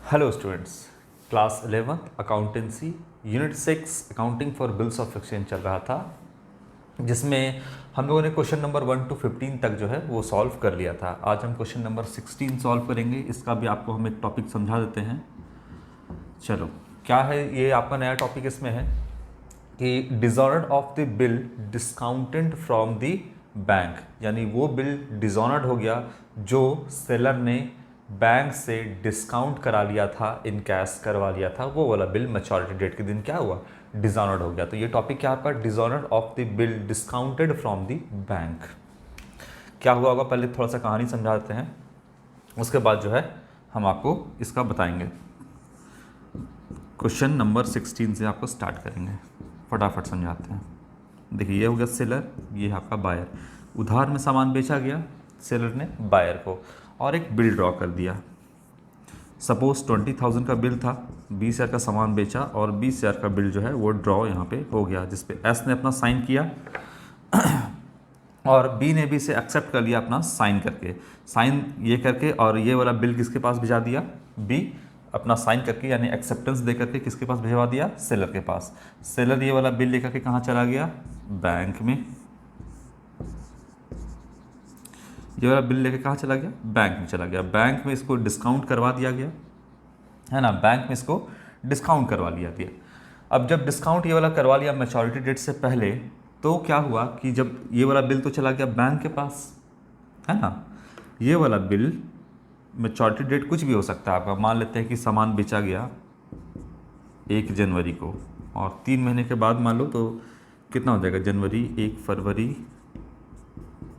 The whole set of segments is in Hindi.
Hello students, class 11 accountancy unit 6 accounting for bills of exchange चल रहा था, जिसमें हम लोगों ने क्वेश्चन नंबर 1 to 15 तक जो है वो सॉल्व कर लिया था। आज हम क्वेश्चन नंबर 16 सॉल्व करेंगे। इसका भी आपको हम एक टॉपिक समझा देते हैं। चलो, क्या है ये आपका नया टॉपिक? इसमें है कि dishonoured of the bill discounted from the bank, यानी वो बिल डिसऑनर्ड हो गया जो सेलर ने बैंक से डिस्काउंट करा लिया था, इन कैश करवा लिया था, वो वाला बिल मैच्योरिटी डेट के दिन क्या हुआ, डिसऑनर्ड हो गया। तो ये टॉपिक क्या आपका, dishonoured of the bill discounted from the bank. क्या हुआ होगा, पहले थोड़ा सा कहानी समझा देते हैं, उसके बाद जो है हम आपको इसका बताएंगे। क्वेश्चन नंबर 16 से आपको स्टार्ट करेंगे, फटाफट समझाते हैं। देखिए, ये हो गया सेलर, ये है आपका बायर। उधार में सामान बेचा गया सेलर ने बायर को, और एक बिल ड्रॉ कर दिया। सपोज 20,000 का बिल था, 20,000 का सामान बेचा और 20,000 का बिल जो है वो ड्रॉ यहाँ पे हो गया, जिसपे एस ने अपना साइन किया और बी ने भी इसे एक्सेप्ट कर लिया अपना साइन करके, साइन ये करके, और ये वाला बिल किसके पास भिजा दिया, बी अपना साइन करके यानी एक्सेप्टेंस दे करके किसके पास भिजवा दिया, सेलर के पास। सेलर ये वाला बिल लेकर के कहाँ चला गया, बैंक में। ये वाला बिल लेके कहाँ चला गया, बैंक में चला गया। बैंक में इसको डिस्काउंट करवा दिया गया, है ना, बैंक में इसको डिस्काउंट करवा लिया गया। अब जब डिस्काउंट ये वाला करवा लिया मैच्योरिटी डेट से पहले, तो क्या हुआ कि जब ये वाला बिल तो चला गया बैंक के पास, है ना, ये वाला बिल मैच्योरिटी डेट कुछ भी हो सकता है आपका। मान लेते हैं कि सामान बेचा गया 1 जनवरी को, और 3 महीने के बाद मान लो तो कितना हो जाएगा, जनवरी, 1 फरवरी,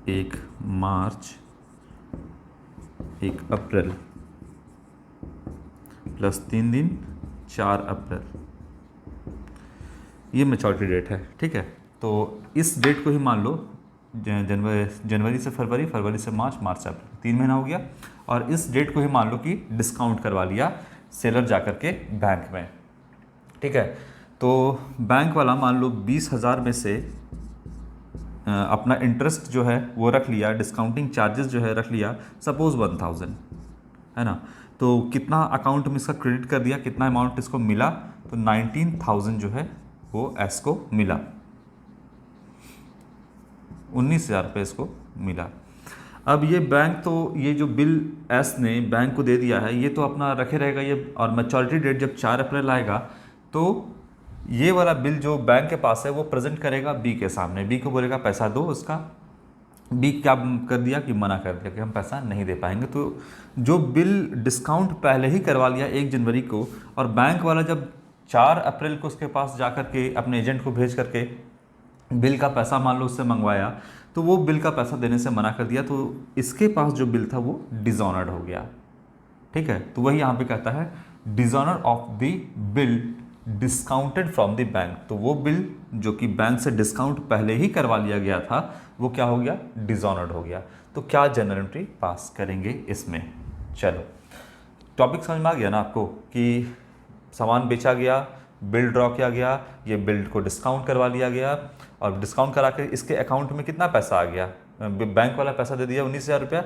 1 मार्च, 1 अप्रैल प्लस 3 दिन, 4 अप्रैल, ये मैच्योरिटी डेट है। ठीक है, तो इस डेट को ही मान लो जनवरी से फरवरी, फरवरी से मार्च, मार्च से अप्रैल, 3 महीना हो गया। और इस डेट को ही मान लो कि डिस्काउंट करवा लिया सेलर जा कर के बैंक में। ठीक है, तो बैंक वाला मान लो 20,000 में से अपना इंटरेस्ट जो है वो रख लिया, डिस्काउंटिंग चार्जेस जो है रख लिया, सपोज 1,000, है ना। तो कितना अकाउंट में इसका क्रेडिट कर दिया, कितना अमाउंट इसको मिला, तो 19,000 जो है वो एस को मिला, 19,000 रुपये इसको मिला। अब ये बैंक, तो ये जो बिल एस ने बैंक को दे दिया है, ये तो अपना रखे रहेगा ये, और मैच्योरिटी डेट जब 4 अप्रैल आएगा तो ये वाला बिल जो बैंक के पास है वो प्रेजेंट करेगा बी के सामने। बी को बोलेगा पैसा दो उसका। बी क्या कर दिया कि मना कर दिया कि हम पैसा नहीं दे पाएंगे। तो जो बिल डिस्काउंट पहले ही करवा लिया 1 जनवरी को, और बैंक वाला जब 4 अप्रैल को उसके पास जा कर के अपने एजेंट को भेज करके बिल का पैसा मान लो उससे मंगवाया, तो वो बिल का पैसा देने से मना कर दिया, तो इसके पास जो बिल था वो डिसऑनर्ड हो गया। ठीक है, तो वही यहाँ पे कहता है dishonour of the bill discounted from the bank. तो वो बिल जो कि बैंक से डिस्काउंट पहले ही करवा लिया गया था, वो क्या हो गया, डिसऑनर्ड हो गया। तो क्या जनरल एंट्री पास करेंगे इसमें? चलो, टॉपिक समझ में आ गया ना आपको कि सामान बेचा गया, बिल ड्रॉ किया गया, ये बिल को डिस्काउंट करवा लिया गया, और डिस्काउंट करा के इसके अकाउंट में कितना पैसा आ गया, बैंक वाला पैसा दे दिया 19,000 रुपया।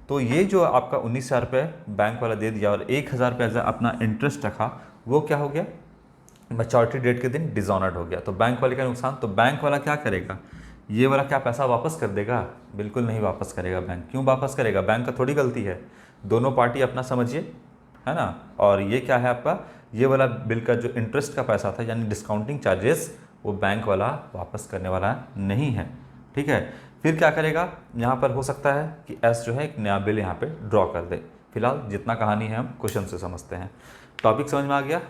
तो ये जो आपका 19,000 रुपये बैंक वाला दे दिया और 1,000 रुपये अपना इंटरेस्ट रखा, वो क्या हो गया, मैच्योरिटी डेट के दिन डिसऑनर्ड हो गया। तो बैंक वाले का नुकसान। तो बैंक वाला क्या करेगा, ये वाला क्या पैसा वापस कर देगा? बिल्कुल नहीं वापस करेगा बैंक। क्यों वापस करेगा? बैंक का थोड़ी गलती है, दोनों पार्टी अपना समझिए, है ना। और ये क्या है आपका, ये वाला बिल का जो इंटरेस्ट का पैसा था यानी डिस्काउंटिंग चार्जेस, वो बैंक वाला वापस करने वाला नहीं है। ठीक है, फिर क्या करेगा, यहाँ पर हो सकता है कि एस जो है एक नया बिल यहाँ पे ड्रॉ कर दे। फिलहाल जितना कहानी है हम क्वेश्चन से समझते हैं। टॉपिक समझ में आ गया,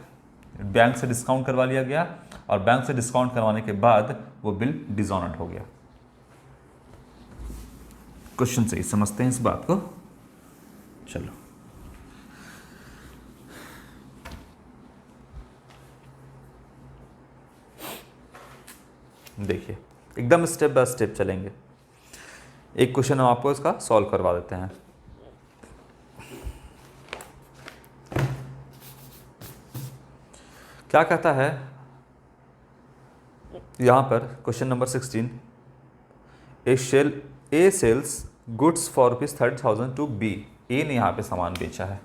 बैंक से डिस्काउंट करवा लिया गया, और बैंक से डिस्काउंट करवाने के बाद वो बिल डिसऑनर्ड हो गया। क्वेश्चन से ही समझते हैं इस बात को। चलो, देखिए, एकदम स्टेप बाय स्टेप चलेंगे। एक क्वेश्चन हम आपको इसका सॉल्व करवा देते हैं। क्या कहता है यहां पर question number 16, a sells goods for ₹30,000 to b. A ने यहां पे सामान बेचा है,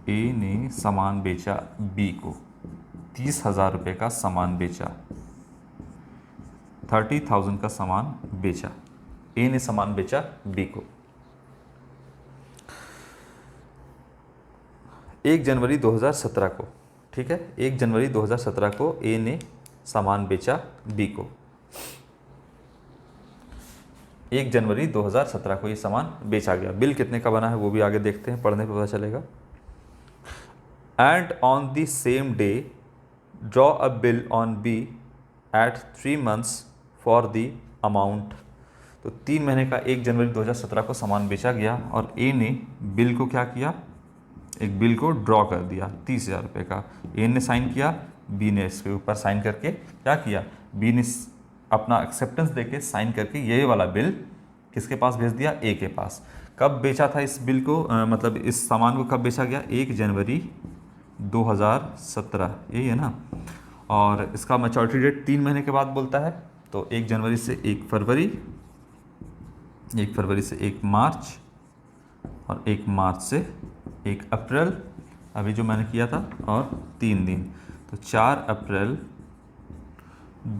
ए ने सामान बेचा बी को, 30,000 रुपये का सामान बेचा, 30,000 का सामान बेचा, ए ने सामान बेचा बी को। 1 जनवरी 2017 को, ठीक है, 1 जनवरी 2017 को ए ने सामान बेचा बी को। 1 जनवरी 2017 को ये सामान बेचा गया। बिल कितने का बना है वो भी आगे देखते हैं, पढ़ने पर पता चलेगा। And on the same day draw a bill on B at 3 months for the amount. तो 3 महीने का 1 जनवरी 2017 को सामान बेचा गया और ए ने बिल को क्या किया, एक बिल को ड्रॉ कर दिया 30,000 रुपये का। ए ने साइन किया, बी ने इसके ऊपर साइन करके क्या किया, बी ने अपना एक्सेप्टेंस देके साइन करके ये वाला बिल किसके पास भेज दिया, ए के पास। कब बेचा था इस बिल को, मतलब इस सामान को कब बेचा गया, 1 जनवरी 2017, यही है ना। और इसका मैच्योरिटी डेट 3 महीने के बाद बोलता है, तो 1 जनवरी से 1 फरवरी, 1 फरवरी से 1 मार्च और 1 मार्च से 1 अप्रैल, अभी जो मैंने किया था, और 3 दिन, तो 4 अप्रैल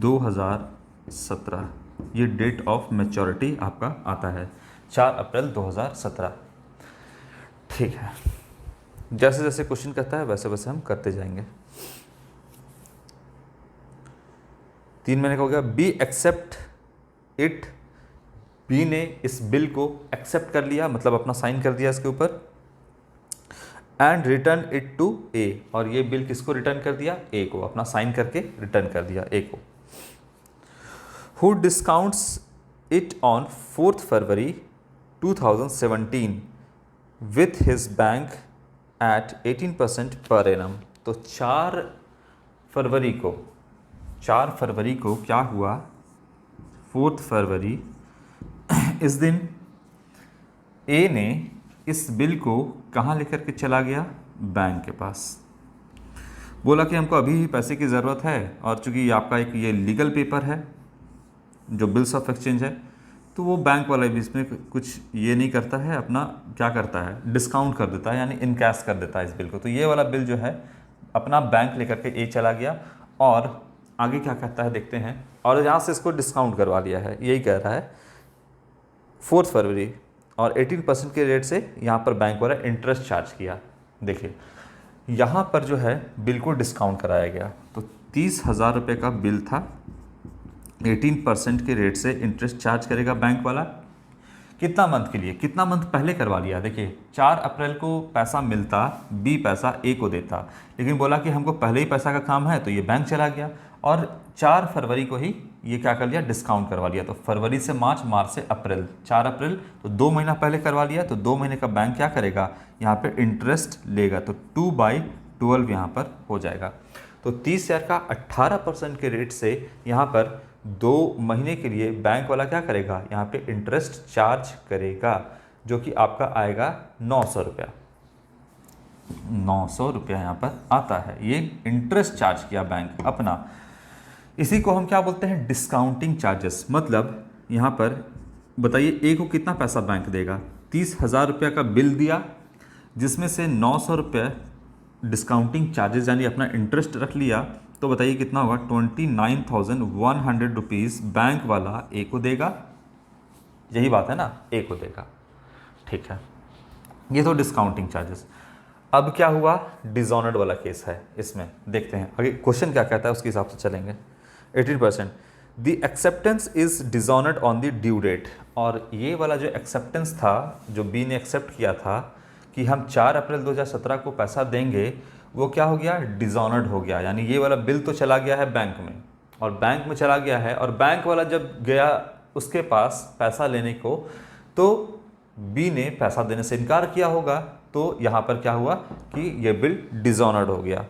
2017 ये डेट ऑफ मैच्योरिटी आपका आता है, 4 अप्रैल 2017। ठीक है, जैसे जैसे क्वेश्चन करता है वैसे वैसे हम करते जाएंगे। 3 महीने का हो गया। बी एक्सेप्ट इट, बी ने इस बिल को एक्सेप्ट कर लिया, मतलब अपना साइन कर दिया इसके ऊपर। एंड रिटर्न इट टू ए, और ये बिल किसको रिटर्न कर दिया, ए को, अपना साइन करके रिटर्न कर दिया ए को। Who discounts it on 4 February 2017 with his bank at 18% per annum. तो 4 फरवरी को, 4 फरवरी को क्या हुआ, 4 फरवरी, इस दिन ए ने इस बिल को कहाँ लेकर के चला गया, बैंक के पास। बोला कि हमको अभी ही पैसे की ज़रूरत है, और चूंकि आपका एक ये लीगल पेपर है जो बिल्स ऑफ एक्सचेंज है, तो वो बैंक वाला भी इसमें कुछ ये नहीं करता है, अपना क्या करता है, डिस्काउंट कर देता है, यानी इनकैश कर देता है इस बिल को। तो ये वाला बिल जो है अपना बैंक लेकर के ए चला गया, और आगे क्या कहता है देखते हैं, और यहाँ से इसको डिस्काउंट करवा लिया है, यही कह रहा है 4 फरवरी, और 18% के रेट से यहाँ पर बैंक वाला इंटरेस्ट चार्ज किया। देखिए यहाँ पर जो है बिल को डिस्काउंट कराया गया, तो 30,000 रुपये का बिल था, 18% के रेट से इंटरेस्ट चार्ज करेगा बैंक वाला। कितना मंथ के लिए, कितना मंथ पहले करवा लिया। देखिए 4 अप्रैल को पैसा मिलता, बी पैसा ए को देता, लेकिन बोला कि हमको पहले ही पैसा का काम है, तो ये बैंक चला गया और 4 फरवरी को ही ये क्या कर लिया, डिस्काउंट करवा लिया। तो फरवरी से मार्च, मार्च से अप्रैल, 4 अप्रैल, तो 2 महीना पहले करवा लिया, तो 2 महीने का बैंक क्या करेगा, यहाँ पे इंटरेस्ट लेगा, तो 2/12 यहाँ पर हो जाएगा। तो 30,000 का 18% के रेट से यहाँ पर 2 महीने के लिए बैंक वाला क्या करेगा, यहाँ पे इंटरेस्ट चार्ज करेगा, जो कि आपका आएगा 900 रुपया। 900 रुपया यहाँ पर आता है, ये इंटरेस्ट चार्ज किया बैंक अपना। इसी को हम क्या बोलते हैं, डिस्काउंटिंग चार्जेस। मतलब यहाँ पर बताइए ए को कितना पैसा बैंक देगा, 30,000 रुपया का बिल दिया, जिसमें से 900 रुपये डिस्काउंटिंग चार्जेस यानी अपना इंटरेस्ट रख लिया, तो बताइए कितना होगा, 29,100 रुपीज़ बैंक वाला ए को देगा। यही बात है ना, ए को देगा। ठीक है, ये तो डिस्काउंटिंग चार्जेस। अब क्या हुआ, डिसऑनर्ड वाला केस है, इसमें देखते हैं आगे क्वेश्चन क्या कहता है, उसके हिसाब से चलेंगे। 18% the acceptance is dishonoured on the due date. और ये वाला जो एक्सेप्टेंस था, जो बी ने एक्सेप्ट किया था कि हम 4 अप्रैल 2017 को पैसा देंगे, वो क्या हो गया, डिसऑनर्ड हो गया। यानी ये वाला बिल तो चला गया है बैंक में, और बैंक में चला गया है, और बैंक वाला जब गया उसके पास पैसा लेने को, तो बी ने पैसा देने से इनकार किया होगा, तो यहाँ पर क्या हुआ कि ये बिल डिसऑनर्ड हो गया।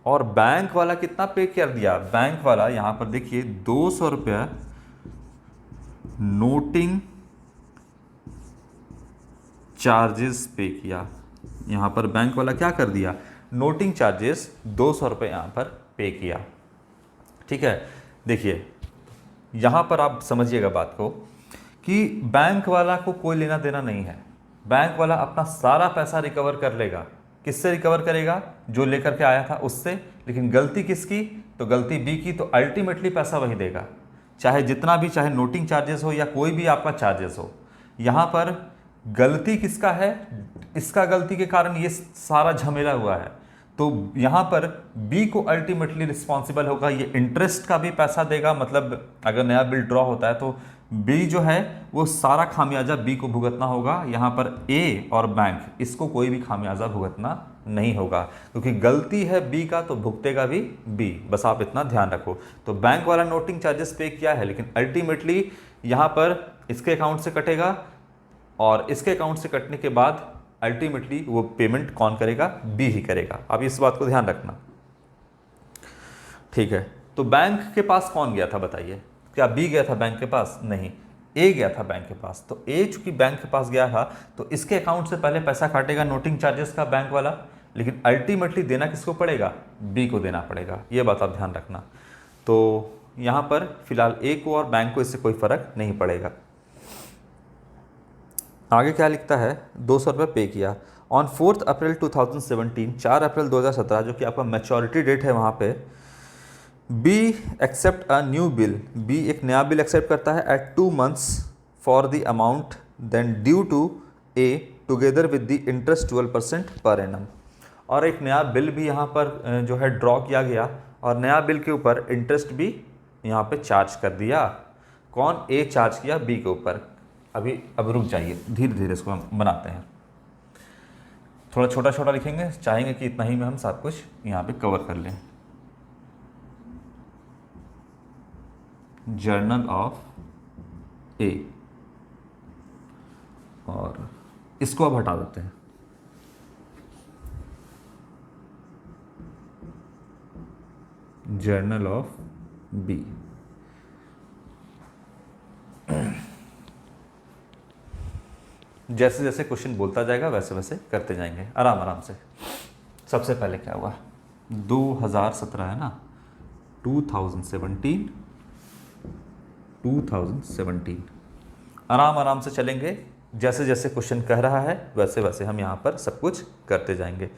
और बैंक वाला कितना पे कर दिया, बैंक वाला यहाँ पर देखिए 200 रुपया नोटिंग चार्जेस पे किया। यहाँ पर बैंक वाला क्या कर दिया, नोटिंग चार्जेस 200 रुपये यहाँ पर पे किया। ठीक है, देखिए यहाँ पर आप समझिएगा बात को कि बैंक वाला को कोई लेना देना नहीं है, बैंक वाला अपना सारा पैसा रिकवर कर लेगा, किससे रिकवर करेगा? जो लेकर के आया था उससे। लेकिन गलती किसकी? तो गलती बी की, तो अल्टीमेटली पैसा वही देगा, चाहे जितना भी, चाहे नोटिंग चार्जेस हो या कोई भी आपका चार्जेस हो। यहाँ पर गलती किसका है? इसका गलती के कारण ये सारा झमेला हुआ है, तो यहाँ पर बी को अल्टीमेटली रिस्पॉन्सिबल होगा। ये इंटरेस्ट का भी पैसा देगा, मतलब अगर नया बिल ड्रॉ होता है तो बी जो है वो सारा खामियाजा बी को भुगतना होगा। यहाँ पर ए और बैंक इसको कोई भी खामियाजा भुगतना नहीं होगा, क्योंकि गलती है बी का तो भुगतेगा भी बी, बस आप इतना ध्यान रखो। तो बैंक वाला नोटिंग चार्जेस पे किया है, लेकिन अल्टीमेटली यहाँ पर इसके अकाउंट से कटेगा और इसके अकाउंट से कटने के बाद अल्टीमेटली वो पेमेंट कौन करेगा? बी ही करेगा। अब इस बात को ध्यान रखना, ठीक है। तो बैंक के पास कौन गया था बताइए? क्या बी गया था बैंक के पास? नहीं, ए गया था बैंक के पास। तो ए चूंकि बैंक के पास गया था तो इसके अकाउंट से पहले पैसा काटेगा नोटिंग चार्जेस का बैंक वाला, लेकिन अल्टीमेटली देना किसको पड़ेगा? बी को देना पड़ेगा। ये बात आप ध्यान रखना। तो यहाँ पर फिलहाल ए को और बैंक को इससे कोई फर्क नहीं पड़ेगा। आगे क्या लिखता है? 200 रुपये पे किया ऑन 4 अप्रैल 2017, 4 अप्रैल 2017 जो कि आपका मैच्योरिटी डेट है वहाँ पे। B accept a new bill, B एक नया बिल एक्सेप्ट करता है at 2 months for the amount then due to A together with the interest 12% per annum. और एक नया बिल भी यहाँ पर जो है ड्रॉ किया गया और नया बिल के ऊपर इंटरेस्ट भी यहाँ पे चार्ज कर दिया। कौन? ए चार्ज किया बी के ऊपर। अब रुक जाइए, धीरे धीरे इसको हम बनाते हैं। थोड़ा छोटा छोटा लिखेंगे, चाहेंगे कि इतना ही में हम सब कुछ यहाँ पे कवर कर लें। जर्नल ऑफ ए, और इसको अब हटा देते हैं। Journal of B. जैसे जैसे क्वेश्चन बोलता जाएगा वैसे वैसे करते जाएंगे आराम आराम से। सबसे पहले क्या हुआ? 2017 है ना, 2017 आराम आराम से चलेंगे। जैसे जैसे क्वेश्चन कह रहा है वैसे वैसे हम यहाँ पर सब कुछ करते जाएंगे।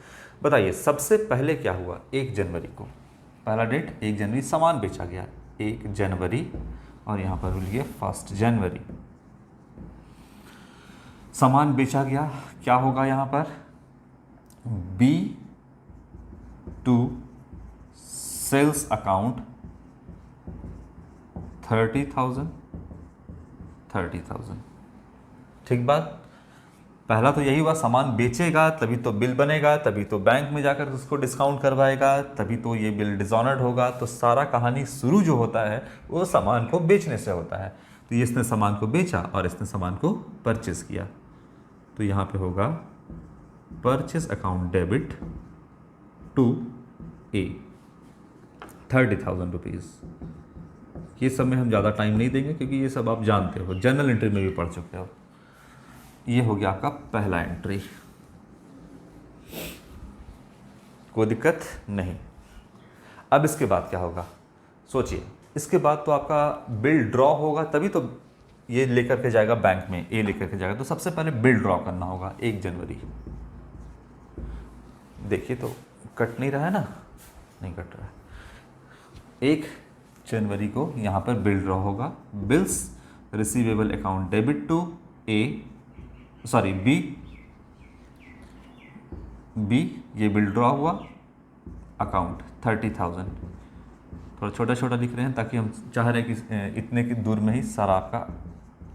बताइए सबसे पहले क्या हुआ? 1 जनवरी को, पहला डेट 1 जनवरी, सामान बेचा गया 1 जनवरी और यहाँ पर बोलिए 1 जनवरी। सामान बेचा गया, क्या होगा यहाँ पर? B to sales account 30,000। ठीक बात। पहला तो यही हुआ, सामान बेचेगा तभी तो बिल बनेगा, तभी तो बैंक में जाकर उसको डिस्काउंट करवाएगा, तभी तो ये बिल डिसऑनर्ड होगा। तो सारा कहानी शुरू जो होता है वो सामान को बेचने से होता है। तो ये इसने सामान को बेचा और इसने सामान को परचेज किया, तो यहाँ पे होगा purchase account debit to A 30,000 rupees. ये सब में हम ज़्यादा टाइम नहीं देंगे क्योंकि ये सब आप जानते हो, जनरल एंट्री में भी पढ़ चुके हो। ये हो गया आपका पहला एंट्री, कोई दिक्कत नहीं। अब इसके बाद क्या होगा सोचिए। इसके बाद तो आपका बिल ड्रॉ होगा, तभी तो ये लेकर के जाएगा बैंक में, ए लेकर के जाएगा। तो सबसे पहले बिल ड्रॉ करना होगा 1 जनवरी। देखिए तो कट नहीं रहा है ना, नहीं कट रहा है। 1 जनवरी को यहाँ पर बिल ड्रॉ होगा। Bills receivable account debit to B, ये बिल ड्रॉ हुआ, अकाउंट 30,000। थोड़ा छोटा छोटा लिख रहे हैं ताकि हम चाह रहे हैं कि इतने की दूर में ही सारा आपका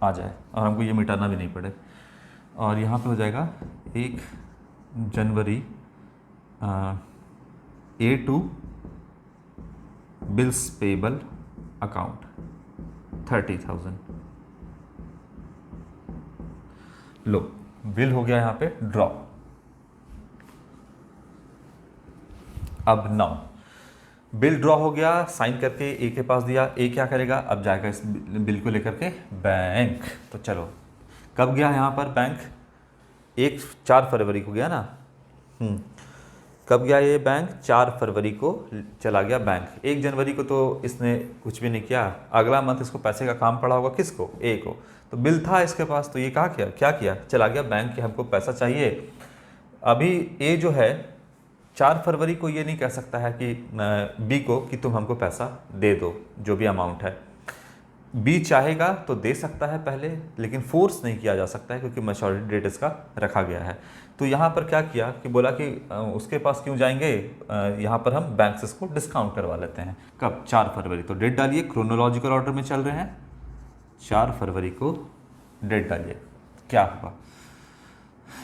आ जाए और हमको ये मिटाना भी नहीं पड़े। और यहाँ पे हो जाएगा 1 जनवरी a to bills payable account 30,000। लो बिल हो गया यहाँ पे ड्रॉ। अब नाउ बिल ड्रॉ हो गया, साइन करके ए के पास दिया। ए क्या करेगा? अब जाएगा इस बिल को लेकर के बैंक। तो चलो कब गया यहाँ पर बैंक? 4 फरवरी को गया ना। कब गया ये बैंक? 4 फरवरी को चला गया बैंक। 1 जनवरी को तो इसने कुछ भी नहीं किया, अगला मंथ इसको पैसे का काम पड़ा होगा किसको? ए को। तो बिल था इसके पास, तो ये क्या किया? चला गया बैंक कि हमको पैसा चाहिए। अभी ए जो है 4 फरवरी को ये नहीं कह सकता है कि बी को कि तुम हमको पैसा दे दो जो भी अमाउंट है। बी चाहेगा तो दे सकता है पहले, लेकिन फोर्स नहीं किया जा सकता है क्योंकि मैच्योरिटी डेट इसका रखा गया है। तो यहाँ पर क्या किया कि बोला कि उसके पास क्यों जाएंगे, यहाँ पर हम बैंक से इसको डिस्काउंट करवा लेते हैं। कब? 4 फरवरी। तो डेट डालिए, क्रोनोलॉजिकल ऑर्डर में चल रहे हैं, 4 फरवरी को डेट डालिए। क्या हुआ,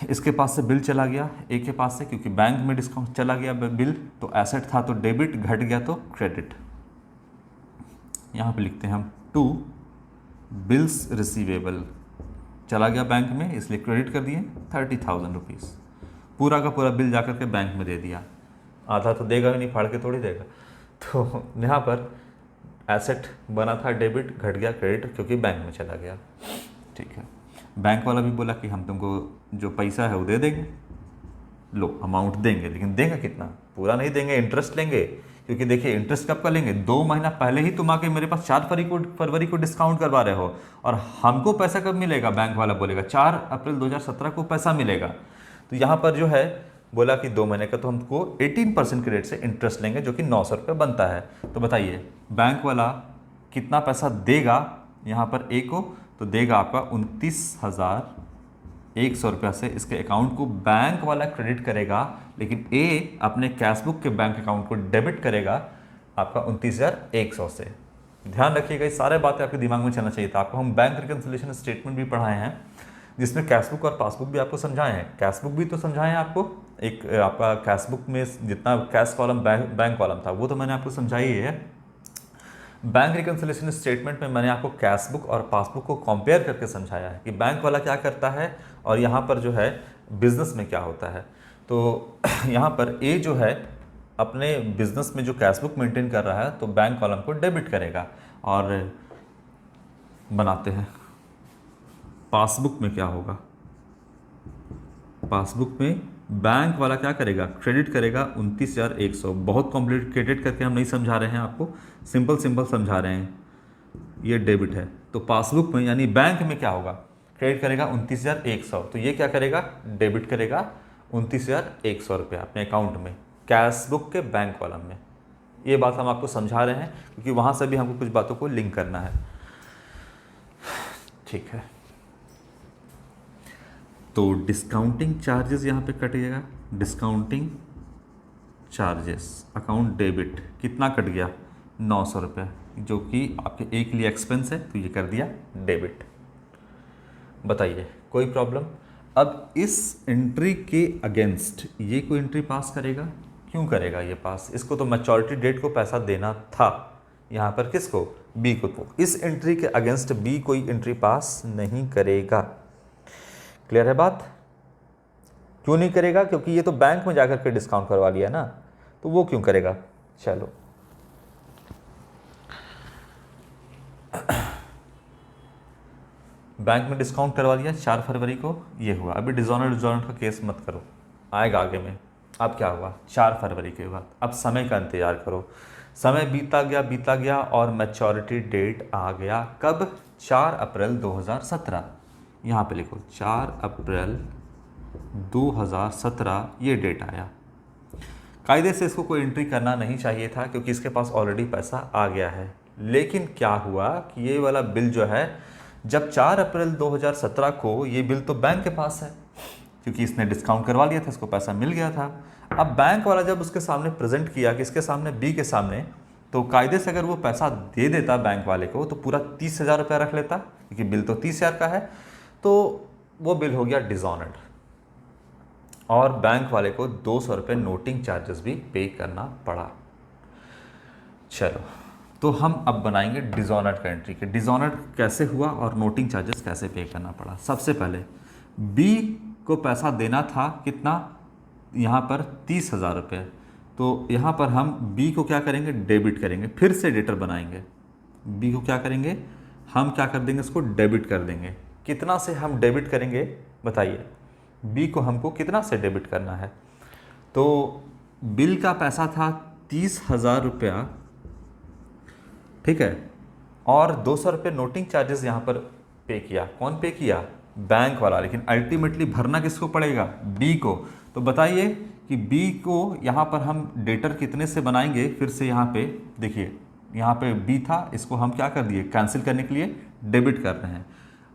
इसके पास से बिल चला गया ए के पास से, क्योंकि बैंक में डिस्काउंट चला गया बिल, तो एसेट था तो डेबिट, घट गया तो क्रेडिट। यहाँ पे लिखते हैं हम टू बिल्स रिसीवेबल, चला गया बैंक में इसलिए क्रेडिट कर दिए 30,000 रुपीज़। पूरा का पूरा बिल जाकर के बैंक में दे दिया, आधा तो देगा भी नहीं, फाड़ के थोड़ी देगा। तो यहाँ पर एसेट बना था डेबिट, घट गया क्रेडिट क्योंकि बैंक में चला गया। ठीक है, बैंक वाला भी बोला कि हम तुमको जो पैसा है वो दे देंगे, लो अमाउंट देंगे, लेकिन देंगे कितना, पूरा नहीं देंगे, इंटरेस्ट लेंगे। क्योंकि देखिए इंटरेस्ट कब का लेंगे, 2 महीना पहले ही तुम आके मेरे पास 4 फरवरी को डिस्काउंट करवा रहे हो, और हमको पैसा कब मिलेगा, बैंक वाला बोलेगा 4 अप्रैल 2017 को पैसा मिलेगा। तो यहाँ पर जो है बोला कि 2 महीने का तो हमको 18% के रेट से इंटरेस्ट लेंगे, जो कि 900 रुपये बनता है। तो बताइए बैंक वाला कितना पैसा देगा यहाँ पर ए को, तो देगा आपका 29,100 रुपया से इसके अकाउंट को बैंक वाला क्रेडिट करेगा, लेकिन ए अपने कैशबुक के बैंक अकाउंट को डेबिट करेगा आपका 29,100 से। ध्यान रखिएगा, ये सारे बातें आपके दिमाग में चलना चाहिए था। आपको हम बैंक रिकन्सिलिएशन स्टेटमेंट भी पढ़ाए हैं, जिसमें कैशबुक और पासबुक भी आपको समझाए हैं। कैशबुक भी तो समझाए हैं आपको, एक आपका कैशबुक में जितना कैश कॉलम बैंक कॉलम था वो तो मैंने आपको समझाई ही है। बैंक रिकन्सिलिएशन स्टेटमेंट में मैंने आपको कैशबुक और पासबुक को कंपेयर करके समझाया है कि बैंक वाला क्या करता है और यहाँ पर जो है बिजनेस में क्या होता है। तो यहाँ पर ए जो है अपने बिजनेस में जो कैशबुक मेंटेन कर रहा है तो बैंक कॉलम को डेबिट करेगा। और बनाते हैं पासबुक में क्या होगा, पासबुक में बैंक वाला क्या करेगा, क्रेडिट करेगा 29,100। बहुत कॉम्प्लिकेटेड करके हम नहीं समझा रहे हैं आपको, सिंपल समझा रहे हैं। ये डेबिट है, तो पासबुक में यानी बैंक में क्या होगा, क्रेडिट करेगा 29,100, तो ये क्या करेगा, डेबिट करेगा 29,100 रुपया अपने अकाउंट में, कैशबुक के बैंक कॉलम में। ये बात हम आपको समझा रहे हैं क्योंकि वहाँ से भी हमको कुछ बातों को लिंक करना है। ठीक है, तो डिस्काउंटिंग चार्जेस यहाँ पे कटिएगा, डिस्काउंटिंग चार्जेस अकाउंट डेबिट कितना कट गया, 900 रुपये, जो कि आपके एक के लिए एक्सपेंस है तो ये कर दिया डेबिट। बताइए कोई प्रॉब्लम। अब इस एंट्री के अगेंस्ट ये कोई एंट्री पास करेगा, क्यों करेगा ये पास, इसको तो मैच्योरिटी डेट को पैसा देना था, यहाँ पर किसको, बी को। तो इस एंट्री के अगेंस्ट बी कोई एंट्री पास नहीं करेगा। क्लियर है बात, क्यों नहीं करेगा, क्योंकि ये तो बैंक में जाकर के डिस्काउंट करवा लिया ना, तो वो क्यों करेगा। चलो बैंक में डिस्काउंट करवा लिया 4 फरवरी को, ये हुआ। अभी डिजॉनर का केस मत करो, आएगा आगे में। अब क्या हुआ 4 फरवरी के बाद, अब समय का इंतजार करो। समय बीता गया और मैच्योरिटी डेट आ गया कब, 4 अप्रैल 2017। यहाँ पे लिखो 4 अप्रैल 2017 ये डेट आया। कायदे से इसको कोई एंट्री करना नहीं चाहिए था क्योंकि इसके पास ऑलरेडी पैसा आ गया है। लेकिन क्या हुआ कि ये वाला बिल जो है, जब 4 अप्रैल 2017 को, ये बिल तो बैंक के पास है क्योंकि इसने डिस्काउंट करवा लिया था, इसको पैसा मिल गया था। अब बैंक वाला जब उसके सामने प्रेजेंट किया, किसके सामने, बी के सामने, तो कायदे से अगर वो पैसा दे देता बैंक वाले को तो पूरा 30,000 रुपया रख लेता, क्योंकि बिल तो 30,000 का है, तो वो बिल हो गया डिसऑनर्ड और बैंक वाले को 200 रुपये नोटिंग चार्जेस भी पे करना पड़ा। चलो, तो हम अब बनाएंगे डिसऑनर्ड का एंट्री के, डिसऑनर्ड कैसे हुआ और नोटिंग चार्जेस कैसे पे करना पड़ा। सबसे पहले बी को पैसा देना था कितना, यहाँ पर 30,000 रुपये, तो यहाँ पर हम बी को क्या करेंगे, डेबिट करेंगे, फिर से डेटर बनाएंगे। बी को क्या करेंगे, हम क्या कर देंगे, इसको डेबिट कर देंगे। कितना से हम डेबिट करेंगे बताइए, बी को हमको कितना से डेबिट करना है। तो बिल का पैसा था 30,000 रुपया, ठीक है, और 200 रुपये नोटिंग चार्जेस यहाँ पर पे किया। कौन पे किया, बैंक वाला, लेकिन अल्टीमेटली भरना किसको पड़ेगा, बी को। तो बताइए कि बी को यहाँ पर हम डेटर कितने से बनाएंगे। फिर से यहाँ पे देखिए, यहाँ पे बी था, इसको हम क्या कर दिए, कैंसिल करने के लिए डेबिट कर रहे हैं।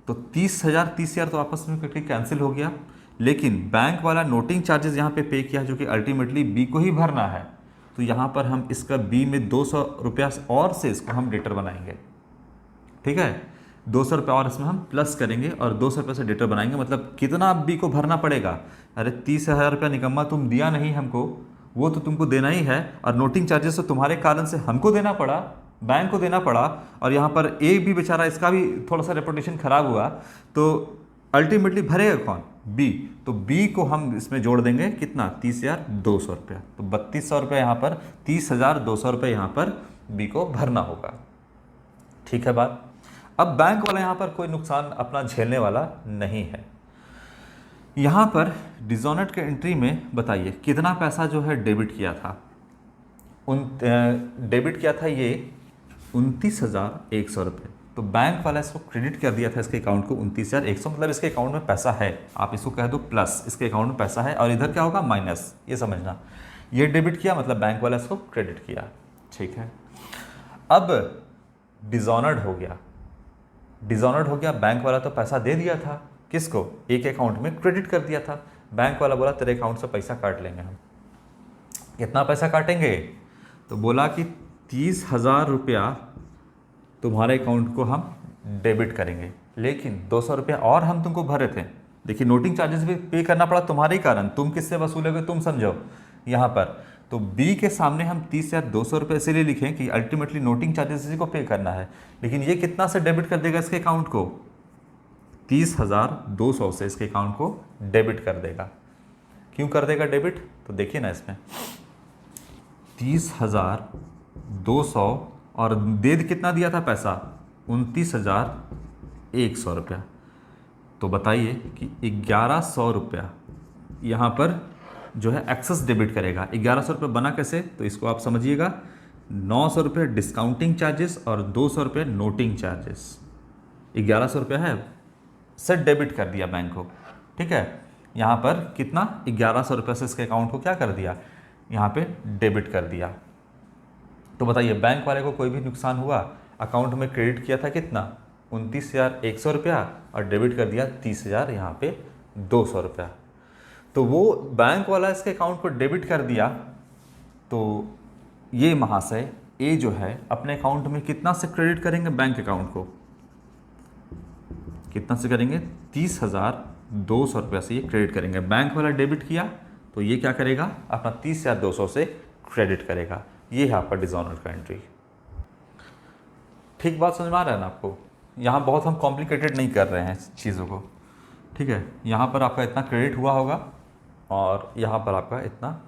तो 30,000 तो आपस में कटी कैंसिल हो गया, लेकिन बैंक वाला नोटिंग चार्जेस यहाँ पे पे किया, जो कि अल्टीमेटली बी को ही भरना है। तो यहाँ पर हम इसका बी में 200 रुपया और से इसको हम डेटर बनाएंगे, ठीक है। 200 रुपये और इसमें हम प्लस करेंगे और 200 रुपये से डेटर बनाएंगे। मतलब कितना बी को भरना पड़ेगा। अरे 30,000 रुपया निकम्मा तुम दिया नहीं हमको, वो तो तुमको देना ही है, और नोटिंग चार्जेस तो तुम्हारे कारण से हमको देना पड़ा, बैंक को देना पड़ा। और यहाँ पर ए भी बेचारा, इसका भी थोड़ा सा रेपुटेशन खराब हुआ, तो अल्टीमेटली भरेगा कौन, बी। तो बी को हम इसमें जोड़ देंगे कितना, 30,200 रुपया। तो 3200 रुपये यहाँ पर, 30,200 रुपये यहाँ पर बी को भरना होगा, ठीक है बात। अब बैंक वाला यहाँ पर कोई नुकसान अपना झेलने वाला नहीं है। यहाँ पर डिजोनेट के एंट्री में बताइए कितना पैसा जो है डेबिट किया था। डेबिट किया था ये 29,100 रुपये। तो बैंक वाला इसको क्रेडिट कर दिया था, इसके अकाउंट को 29,100, मतलब इसके अकाउंट में पैसा है, आप इसको कह दो प्लस, इसके अकाउंट में पैसा है, और इधर क्या होगा, माइनस, ये समझना। ये डेबिट किया मतलब बैंक वाला इसको क्रेडिट किया, ठीक है। अब डिजोनर्ड हो गया, डिजोनर्ड हो गया, बैंक वाला तो पैसा दे दिया था, किसको, एक अकाउंट में क्रेडिट कर दिया था। बैंक वाला बोला तेरे अकाउंट से पैसा काट लेंगे हम। कितना पैसा काटेंगे, तो बोला कि 30,000 रुपया तुम्हारे अकाउंट को हम डेबिट करेंगे, लेकिन 200 रुपया और हम तुमको भरे थे। देखिए नोटिंग चार्जेस भी पे करना पड़ा तुम्हारे ही कारण, तुम किससे वसूलोगे तुम समझो यहाँ पर। तो बी के सामने हम 30,200 रुपये इसलिए लिखें कि अल्टीमेटली नोटिंग चार्जेस इसी को पे करना है, लेकिन ये कितना से डेबिट कर देगा इसके अकाउंट को, 30,200 से इसके अकाउंट को डेबिट कर देगा। क्यों कर देगा डेबिट, तो देखिए ना इसमें 30,200 और दे कितना दिया था पैसा, 29,100 रुपया। तो बताइए कि 1,100 रुपया यहाँ पर जो है एक्सेस डेबिट करेगा। 1,100 रुपये बना कैसे, तो इसको आप समझिएगा, 900 रुपये डिस्काउंटिंग चार्जेस और 200 रुपये नोटिंग चार्जेस। 1,100 रुपया है, सेट डेबिट कर दिया बैंक को, ठीक है। यहाँ पर कितना, 1,100 रुपये से इसके अकाउंट को क्या कर दिया, यहाँ पे डेबिट कर दिया। तो बताइए बैंक वाले को कोई भी नुकसान हुआ, अकाउंट में क्रेडिट किया था कितना, 29,100 रुपया, और डेबिट कर दिया 30,000 यहाँ पे 200 रुपया। तो वो बैंक वाला इसके अकाउंट को डेबिट कर दिया, तो ये महाशय ए जो है अपने अकाउंट में कितना से क्रेडिट करेंगे, बैंक अकाउंट को कितना से करेंगे, 30,200 रुपया से ये क्रेडिट करेंगे। बैंक वाला डेबिट किया तो ये क्या करेगा, अपना 30,200 से क्रेडिट करेगा। ये है आपका डिसऑनर का एंट्री। ठीक बात समझ में आ रहा है ना आपको। यहाँ बहुत हम कॉम्प्लिकेटेड नहीं कर रहे हैं चीज़ों को, ठीक है। यहाँ पर आपका इतना क्रेडिट हुआ होगा और यहाँ पर आपका इतना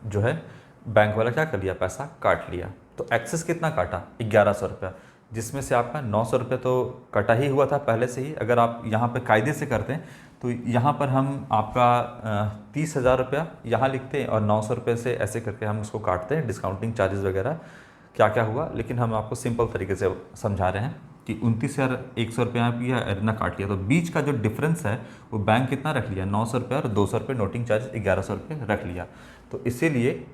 जो है बैंक वाला क्या कर लिया, पैसा काट लिया। तो एक्सेस कितना काटा, 1,100 रुपया, जिसमें से आपका 900 रुपये तो कटा ही हुआ था पहले से ही। अगर आप यहाँ पे कायदे से करते हैं तो यहाँ पर हम आपका 30,000 रुपया यहाँ लिखते हैं और 900 रुपये से ऐसे करके हम उसको काटते हैं, डिस्काउंटिंग चार्जेस वगैरह क्या क्या हुआ। लेकिन हम आपको सिंपल तरीके से समझा रहे हैं कि 29,100 रुपया इतना काट लिया। तो बीच का जो डिफरेंस है वो बैंक कितना रख लिया, 900 रुपये और 200 रुपये नोटिंग चार्ज 1,100 रुपये रख लिया। तो इसीलिए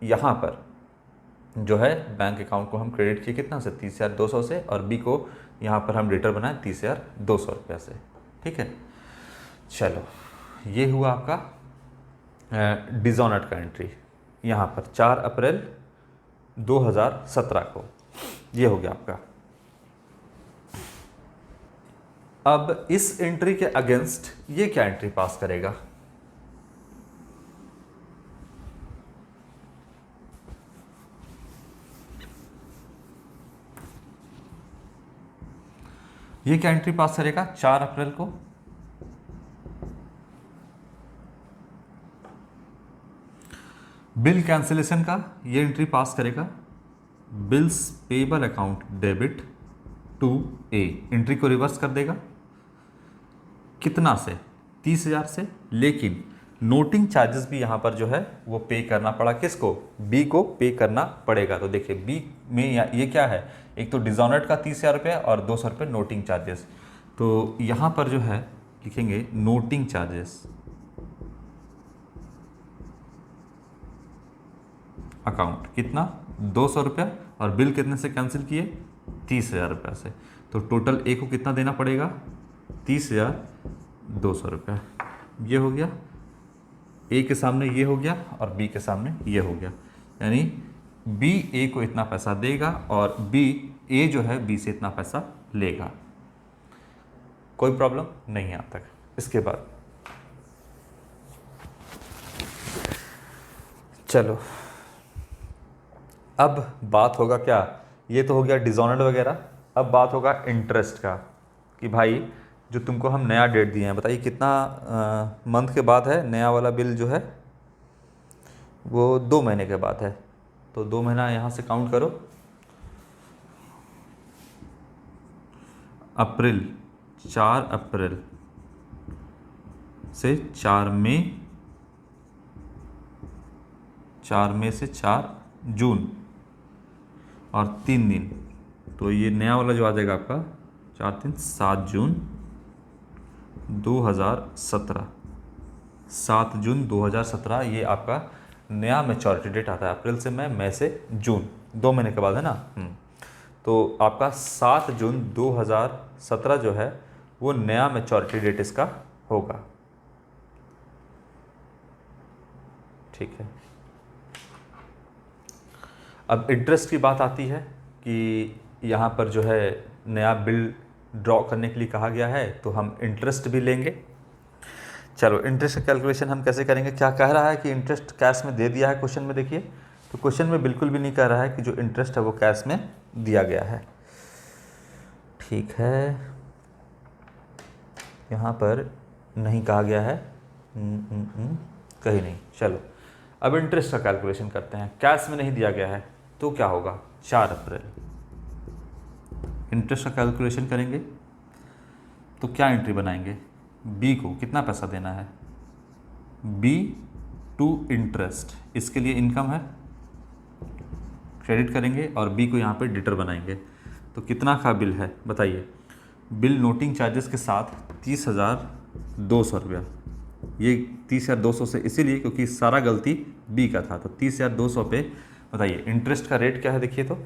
यहाँ पर जो है बैंक अकाउंट को हम क्रेडिट किए कितना से, 30,200 से, और बी को यहाँ पर हम डेटर बनाए 30,200 रुपया से, ठीक है। चलो ये हुआ आपका डिसऑनर्ड का एंट्री यहाँ पर 4 अप्रैल 2017 को, ये हो गया आपका। अब इस एंट्री के अगेंस्ट ये क्या एंट्री पास करेगा, ये क्या एंट्री पास करेगा 4 अप्रैल को, बिल कैंसिलेशन का ये एंट्री पास करेगा। Bills payable account debit to A, entry को रिवर्स कर देगा कितना से, 30,000 से। लेकिन नोटिंग चार्जेस भी यहाँ पर जो है वो पे करना पड़ा, किसको, बी को पे करना पड़ेगा। तो देखिए बी में ये क्या है, एक तो डिसऑनर्ड का 30,000 रुपये और 200 रुपये नोटिंग चार्जेस। तो यहाँ पर जो है लिखेंगे नोटिंग चार्जेस अकाउंट कितना 200 रुपया, और बिल कितने से कैंसिल किए 30,000 रुपये से। तो टोटल ए को कितना देना पड़ेगा 30,200 रुपया। ये हो गया, ए के सामने ये हो गया और बी के सामने ये हो गया, यानी बी ए को इतना पैसा देगा और बी ए जो है बी से इतना पैसा लेगा। कोई प्रॉब्लम नहीं यहाँ तक। इसके बाद चलो अब बात होगा क्या, ये तो हो गया डिसऑनर्ड वगैरह। अब बात होगा इंटरेस्ट का कि भाई जो तुमको हम नया डेट दिए हैं, बताइए कितना मंथ के बाद है नया वाला बिल जो है, वो 2 महीने के बाद है। तो 2 महीना यहाँ से काउंट करो, अप्रैल 4 अप्रैल से 4 मई, 4 मई से 4 जून और 3 दिन। तो ये नया वाला जो आ जाएगा आपका 4 3 7 जून 2017, 7 जून 2017 ये आपका नया मैच्योरिटी डेट आता है। अप्रैल से मई से जून, 2 महीने के बाद है ना। तो आपका 7 जून 2017 जो है वो नया मैच्योरिटी डेट इसका होगा। ठीक है, अब इंटरेस्ट की बात आती है कि यहाँ पर जो है नया बिल ड्रॉ करने के लिए कहा गया है, तो हम इंटरेस्ट भी लेंगे। चलो इंटरेस्ट का कैलकुलेशन हम कैसे करेंगे। क्या कह रहा है कि इंटरेस्ट कैश में दे दिया है क्वेश्चन में, देखिए तो क्वेश्चन में बिल्कुल भी नहीं कह रहा है कि जो इंटरेस्ट है वो कैश में दिया गया है। ठीक है, यहाँ पर नहीं कहा गया है, कहीं नहीं। चलो अब इंटरेस्ट का कैलकुलेशन करते हैं। कैश में नहीं दिया गया है तो क्या होगा, 4 अप्रैल इंटरेस्ट का कैलकुलेशन करेंगे। तो क्या एंट्री बनाएंगे, बी को कितना पैसा देना है, बी टू इंटरेस्ट, इसके लिए इनकम है, क्रेडिट करेंगे और बी को यहाँ पे डेटर बनाएंगे। तो कितना का बिल है बताइए, बिल नोटिंग चार्जेस के साथ 30,200 रुपया। ये 30,200 से इसीलिए क्योंकि सारा गलती बी का था। तो 30,200 पे बताइए इंटरेस्ट का रेट क्या है, देखिए तो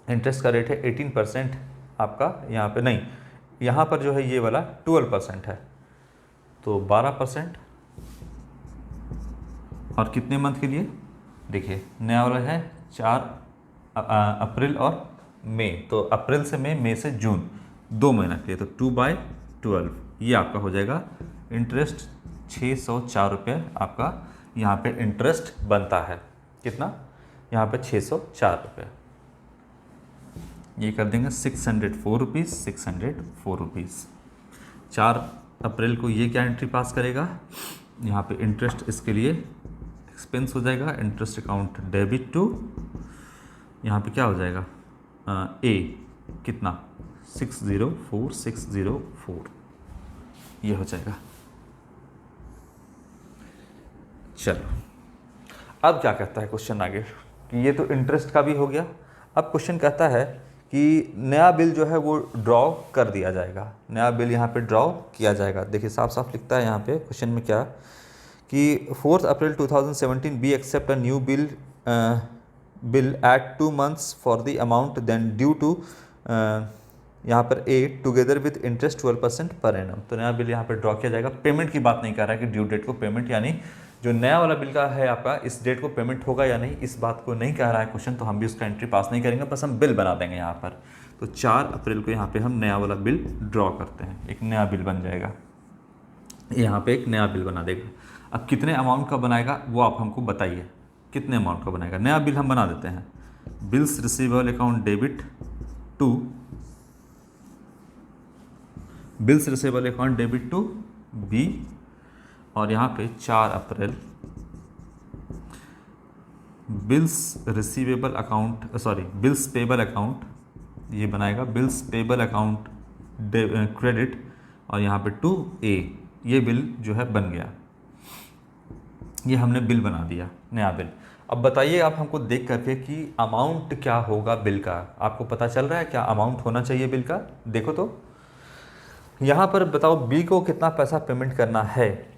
इंटरेस्ट का रेट है 18% आपका, यहाँ पे नहीं, यहाँ पर जो है ये वाला 12% है। तो 12% और कितने मंथ के लिए, देखिए नया वाला है 4 अप्रैल और मई, तो अप्रैल से मई, मई से जून, 2 महीना के लिए। तो 2/12 ये आपका हो जाएगा इंटरेस्ट। 604 रुपये आपका यहाँ पे इंटरेस्ट बनता है। कितना, यहाँ पे 604 रुपये। ये कर देंगे 604 रुपीज़, 604 रुपीज़। 4 अप्रैल को ये क्या एंट्री पास करेगा, यहाँ पे इंटरेस्ट इसके लिए एक्सपेंस हो जाएगा, इंटरेस्ट अकाउंट डेबिट टू, यहाँ पे क्या हो जाएगा ए कितना 604 ये हो जाएगा। चलो अब क्या कहता है क्वेश्चन आगे कि ये तो इंटरेस्ट का भी हो गया। अब क्वेश्चन कहता है कि नया बिल जो है वो ड्रॉ कर दिया जाएगा, नया बिल यहाँ पे ड्रॉ किया जाएगा। देखिए साफ साफ लिखता है यहाँ पे क्वेश्चन में क्या कि 4 April 2017 B accept a new bill at 2 months for the amount then due to यहाँ पर ए together with interest 12% per annum. तो नया बिल यहाँ पर ड्रॉ किया जाएगा। पेमेंट की बात नहीं कर रहा है कि ड्यू डेट को पेमेंट, यानी जो नया वाला बिल का है आपका इस डेट को पेमेंट होगा या नहीं, इस बात को नहीं कह रहा है क्वेश्चन। तो हम भी उसका एंट्री पास नहीं करेंगे, बस हम बिल बना देंगे यहाँ पर। तो 4 अप्रैल को यहाँ पे हम नया वाला बिल ड्रॉ करते हैं, एक नया बिल बन जाएगा, यहाँ पे एक नया बिल बना देगा। अब कितने अमाउंट का बनाएगा वो आप हमको बताइए, कितने अमाउंट का बनाएगा। नया बिल हम बना देते हैं, bills receivable account debit to, bills receivable account debit to b, और यहाँ पे 4 अप्रैल bills receivable account bills payable account ये बनाएगा, बिल्स पेबल अकाउंट क्रेडिट, और यहाँ पे टू ए, ये बिल जो है बन गया। ये हमने बिल बना दिया, नया बिल। अब बताइए आप हमको देख करके कि अमाउंट क्या होगा बिल का, आपको पता चल रहा है क्या अमाउंट होना चाहिए बिल का। देखो तो यहाँ पर बताओ बी को कितना पैसा पेमेंट करना है।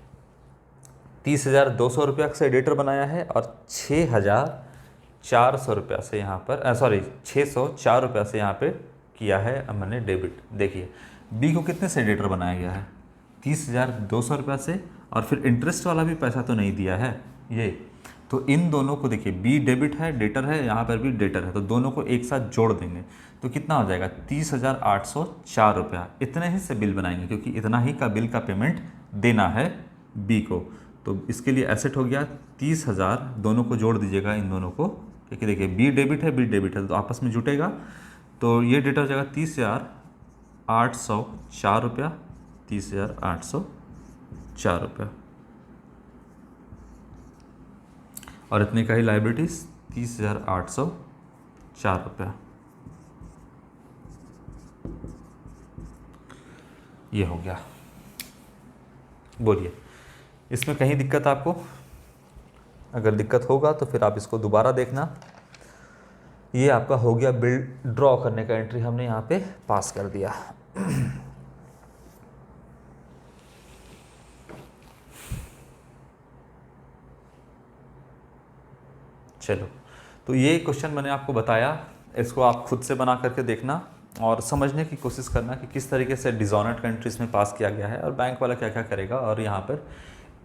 30,200 रुपया से डेटर बनाया है और 6,000 ₹604 से यहाँ पर सॉरी ₹604 से यहाँ पे किया है मैंने डेबिट। देखिए बी को कितने से डेटर बनाया गया है, ₹30,200 से, और फिर इंटरेस्ट वाला भी पैसा तो नहीं दिया है ये। तो इन दोनों को देखिए, बी डेबिट है, डेटर है, यहाँ पर भी डेटर है, तो दोनों को एक साथ जोड़ देंगे तो कितना हो जाएगा, ₹30,804। इतने ही से बिल बनाएंगे क्योंकि इतना ही का बिल का पेमेंट देना है बी को। तो इसके लिए एसेट हो गया 30,000, दोनों को जोड़ दीजिएगा इन दोनों को, क्योंकि देखिए बी डेबिट है तो आपस में जुटेगा, तो ये डेटा हो जाएगा ₹30,804, ₹30,804, और इतने का ही लाइबिलिटीज ₹30,804। ये हो गया। बोलिए इसमें कहीं दिक्कत आपको? अगर दिक्कत होगा तो फिर आप इसको दोबारा देखना। ये आपका हो गया बिल ड्रॉ करने का एंट्री, हमने यहाँ पे पास कर दिया। चलो, तो ये क्वेश्चन मैंने आपको बताया, इसको आप खुद से बना करके देखना और समझने की कोशिश करना कि किस तरीके से डिसऑनर्ड कंट्रीज में पास किया गया है और बैंक वाला क्या क्या करेगा, और यहाँ पर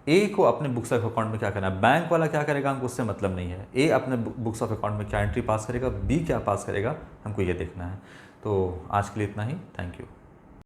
ए को अपने बुक्स ऑफ अकाउंट में क्या करना है, बैंक वाला क्या करेगा हमको उससे मतलब नहीं है। ए अपने बुक्स ऑफ अकाउंट में क्या एंट्री पास करेगा, बी क्या पास करेगा, हमको ये देखना है। तो आज के लिए इतना ही, थैंक यू।